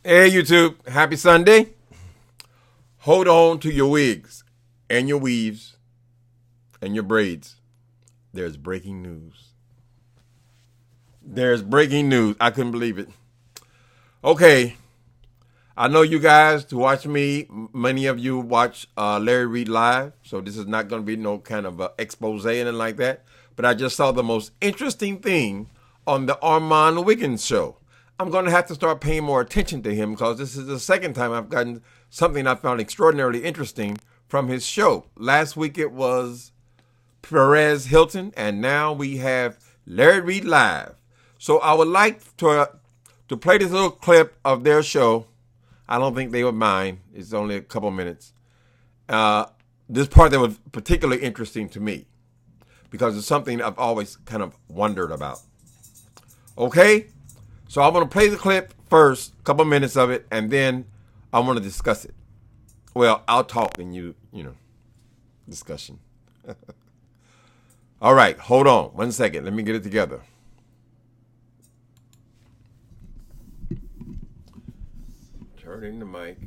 Hey YouTube, happy Sunday. Hold on to your wigs and your weaves and your braids. There's breaking news. There's breaking news. I couldn't believe it. Okay, I know you guys to watch me. Many of you watch Larry Reid live, so this is not going to be no kind of expose or anything like that. But I just saw the most interesting thing on the ARMON WIGGINS show. I'm going to have to start paying more attention to him because this is the second time I've gotten something I found extraordinarily interesting from his show. Last week it was Perez Hilton, and now we have Larry Reid live. So I would like to play this little clip of their show. I don't think they would mind. It's only a couple minutes. This part that was particularly interesting to me because it's something I've always kind of wondered about. Okay? So I'm going to play the clip first, a couple minutes of it, and then I want to discuss it. Well, I'll talk and you know, discussion. All right, hold on 1 second. Let me get it together. Turning the mic.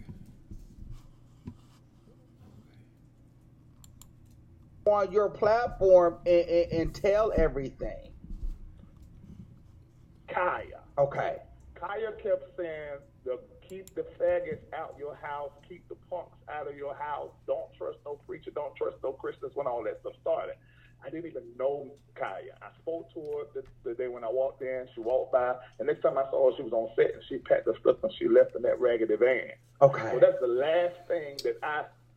On your platform and tell everything. Kaya. Okay. Kaya kept saying, keep the faggots out your house, keep the punks out of your house, don't trust no preacher, don't trust no Christians, when all that stuff started. I didn't even know Kaya. I spoke to her the day when I walked in. She walked by, and next time I saw her, she was on set, and she packed her stuff and she left in that raggedy van. Okay. So that's the last thing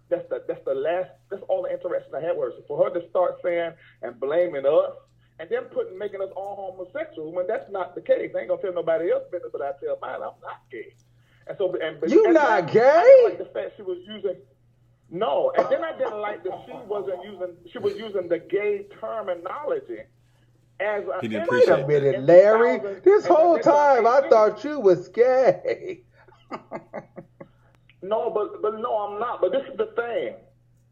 that's all the interaction I had with her. So for her to start saying and blaming us, and then making us all homosexual when that's not the case. I ain't gonna tell nobody else business, but I tell mine I'm not gay. And so, you not gay? I didn't like the fact she was using. No, and then I didn't like that she was using the gay terminology. As wait a minute, Larry. This whole time I thought you was gay. No, but no, I'm not. But this is the thing.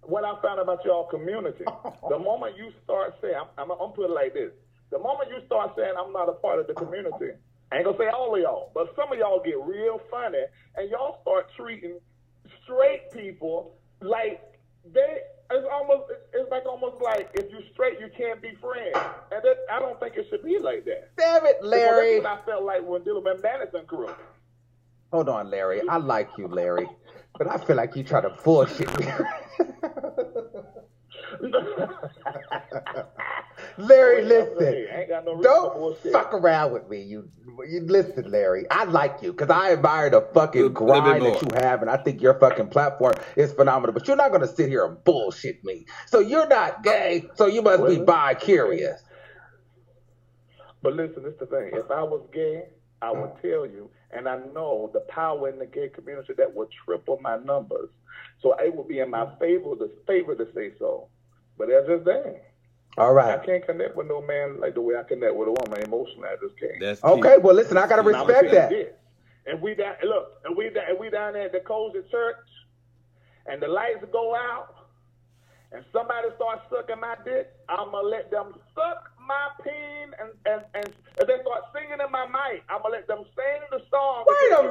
What I found about y'all community, the moment you start saying, I'm put it like this. The moment you start saying I'm not a part of the community, I ain't gonna say all of y'all, but some of y'all get real funny and y'all start treating straight people like it's almost like if you straight you can't be friends, and I don't think it should be like that. Damn it, Larry! That's what I felt like when dealing with Madison crew. Hold on, Larry. I like you, Larry, but I feel like you try to bullshit me. Larry, listen. Don't fuck around with me. You listen, Larry. I like you because I admire the fucking grind that you have, and I think your fucking platform is phenomenal. But you're not gonna sit here and bullshit me. So you're not gay, so you must be bi-curious. But listen, this is the thing. If I was gay, I would tell you, and I know the power in the gay community that would triple my numbers. So it would be in my favor to say so. But that's just that. All right. I can't connect with no man like the way I connect with a woman emotionally. I just can't. That's okay. Well, listen, I gotta respect that. And we down there at the cozy church, and the lights go out, and somebody starts sucking my dick. I'm gonna let them suck my peen and if they start singing in my mic, I'm gonna let them sing the song. Wait a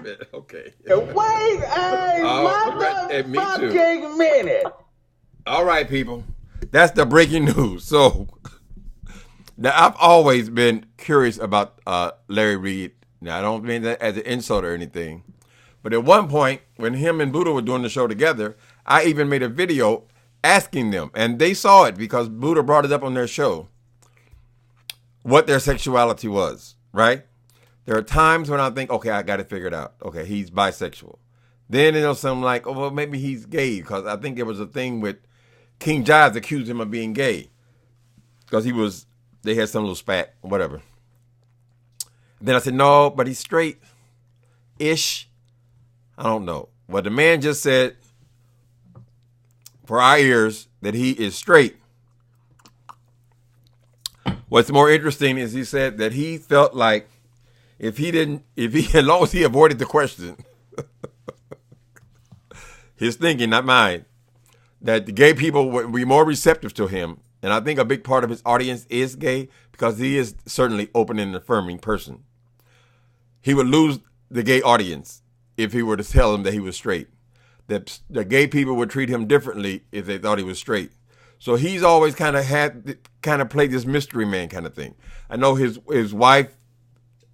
minute. Okay. Wait a motherfucking minute. All right, people. That's the breaking news. So, now I've always been curious about Larry Reid. Now, I don't mean that as an insult or anything. But at one point, when him and Buddha were doing the show together, I even made a video asking them, and they saw it because Buddha brought it up on their show, what their sexuality was, right? There are times when I think, okay, I got it figured out. Okay, he's bisexual. Then there's something like, oh, well, maybe he's gay, because I think there was a thing with King Jives accused him of being gay because they had some little spat, whatever. Then I said, no, but he's straight-ish. I don't know. Well, the man just said, for our ears, that he is straight. What's more interesting is he said that he felt like as long as he avoided the question, his thinking, not mine, that the gay people would be more receptive to him. And I think a big part of his audience is gay because he is certainly open and affirming person. He would lose the gay audience if he were to tell them that he was straight. That the gay people would treat him differently if they thought he was straight. So he's always kind of played this mystery man kind of thing. I know his wife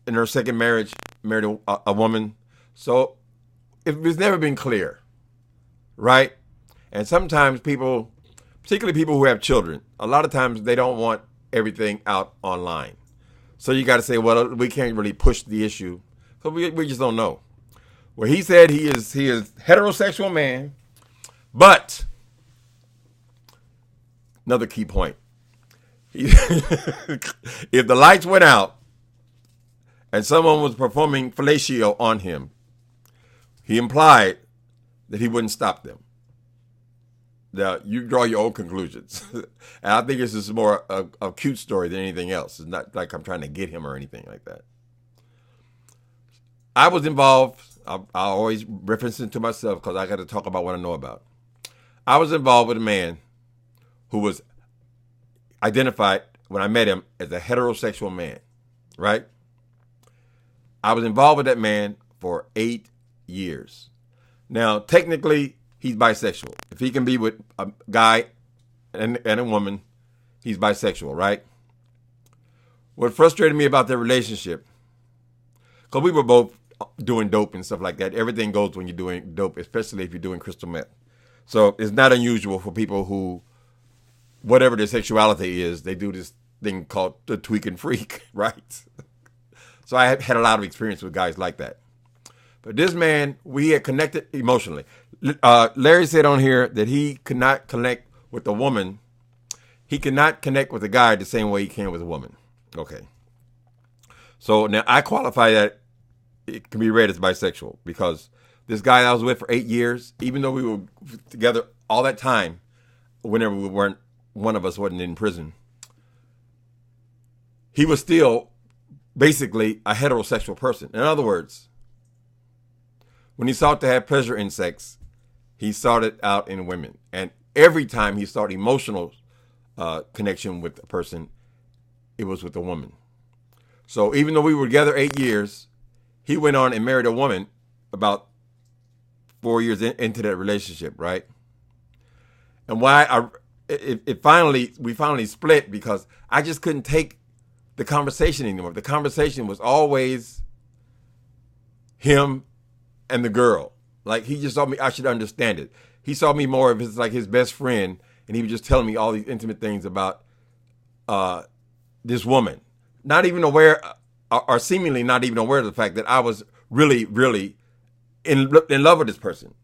in her second marriage married a woman. So it's never been clear, right? And sometimes people, particularly people who have children, a lot of times they don't want everything out online. So you got to say, well, we can't really push the issue. So we just don't know. Well, he said he is heterosexual man, but another key point. If the lights went out and someone was performing fellatio on him, he implied that he wouldn't stop them. Now, you draw your own conclusions. And I think this is more a cute story than anything else. It's not like I'm trying to get him or anything like that. I was involved. I always reference it to myself because I got to talk about what I know about. I was involved with a man who was identified when I met him as a heterosexual man, right? I was involved with that man for 8 years. Now, technically, he's bisexual. If he can be with a guy and a woman, he's bisexual, right? What frustrated me about their relationship, because we were both doing dope and stuff like that. Everything goes when you're doing dope, especially if you're doing crystal meth. So it's not unusual for people who, whatever their sexuality is, they do this thing called the tweak and freak, right? So I had a lot of experience with guys like that. But this man, we had connected emotionally. Larry said on here that he could not connect with a woman. He cannot connect with a guy the same way he can with a woman. Okay. So now I qualify that it can be read as bisexual because this guy I was with for 8 years, even though we were together all that time, whenever we weren't, one of us wasn't in prison, he was still basically a heterosexual person. In other words, when he sought to have pleasure in sex, he sought it out in women. And every time he sought emotional connection with a person, it was with a woman. So even though we were together 8 years, he went on and married a woman about 4 years into that relationship, right? And why we finally split because I just couldn't take the conversation anymore. The conversation was always him and the girl. Like he just saw me, I should understand it. He saw me more of his best friend, and he was just telling me all these intimate things about this woman. Not even aware, or seemingly not even aware of the fact that I was really, really in love with this person.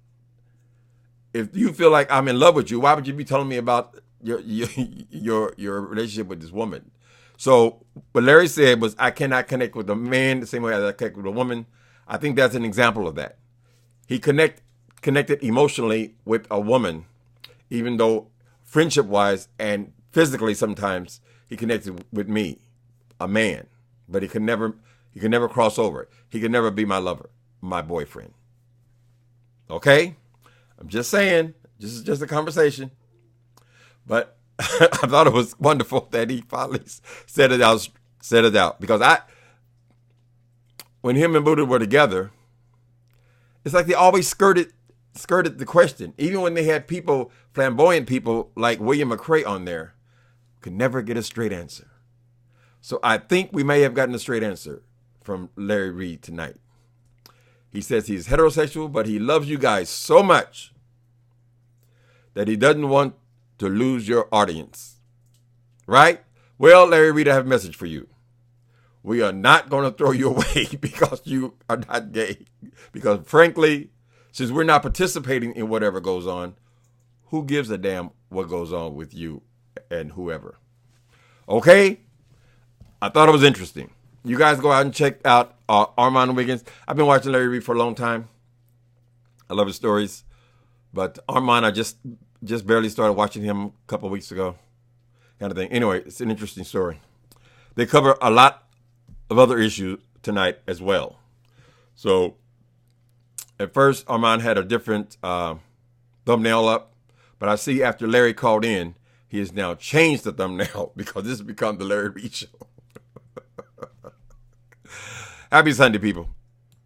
If you feel like I'm in love with you, why would you be telling me about your relationship with this woman? So what Larry said was, I cannot connect with a man the same way as I connect with a woman. I think that's an example of that. He connected emotionally with a woman, even though friendship-wise and physically sometimes he connected with me, a man. But he could never cross over. He could never be my lover, my boyfriend. Okay? I'm just saying, this is just a conversation. But I thought it was wonderful that he finally said it out. Because when him and Buddha were together, it's like they always skirted the question. Even when they had people, flamboyant people like William McRae on there, could never get a straight answer. So I think we may have gotten a straight answer from Larry Reid tonight. He says he's heterosexual, but he loves you guys so much that he doesn't want to lose your audience. Right? Well, Larry Reid, I have a message for you. We are not going to throw you away because you are not gay. Because frankly, since we're not participating in whatever goes on, who gives a damn what goes on with you and whoever? Okay? I thought it was interesting. You guys go out and check out ARMON WIGGINS. I've been watching Larry Reid for a long time. I love his stories. But ARMON, I just barely started watching him a couple of weeks ago. Kind of thing. Anyway, it's an interesting story. They cover a lot of other issues tonight as well. So, at first, ARMON had a different thumbnail up. But I see after Larry called in, he has now changed the thumbnail because this has become the Larry Reid Show. Happy Sunday, people.